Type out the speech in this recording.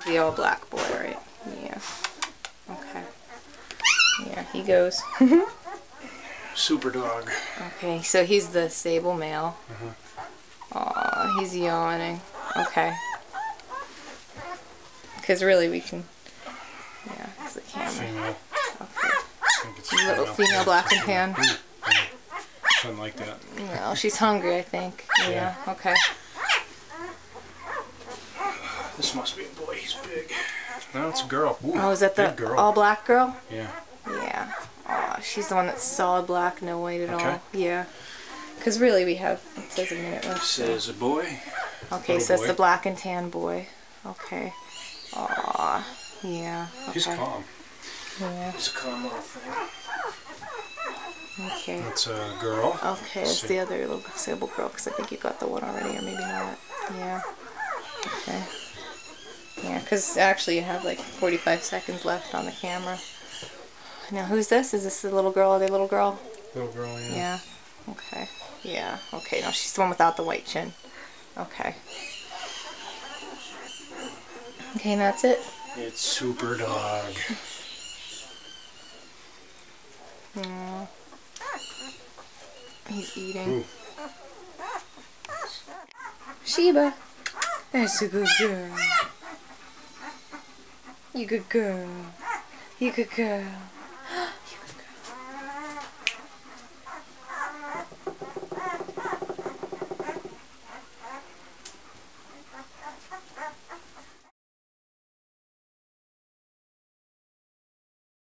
the all black boy, right? Yeah. Okay. Yeah, he goes. Super dog. Okay, so he's the sable male. Aw, he's yawning. Okay. Because really we can... Yeah, it's the camera. Female. Okay. Little female black and tan. Something like that. No, she's hungry, I think. Yeah, okay. This must be a boy. He's big. No, it's a girl. Ooh, Oh, is that the girl. all black girl? Yeah. Yeah. Aw, she's the one that's solid black, no white at Okay. all. Yeah. Because really we have, it says a minute left. Says a boy. Okay, so it's the black and tan boy. Okay. Aw, yeah. Okay. He's calm. Yeah. He's a calm little thing. Okay. That's a girl. Okay, it's the other little sable girl, because I think you got the one already, or maybe not. Yeah. Okay. Yeah, because actually you have like 45 seconds left on the camera. Now, who's this? Is this the little girl? Are they little girl? Little girl, yeah. Yeah. Okay. Yeah. Okay, no, she's the one without the white chin. Okay. Okay, and that's it? It's super dog. Yeah. He's eating. Ooh. Sheba. That's a good girl. You good girl. You good girl.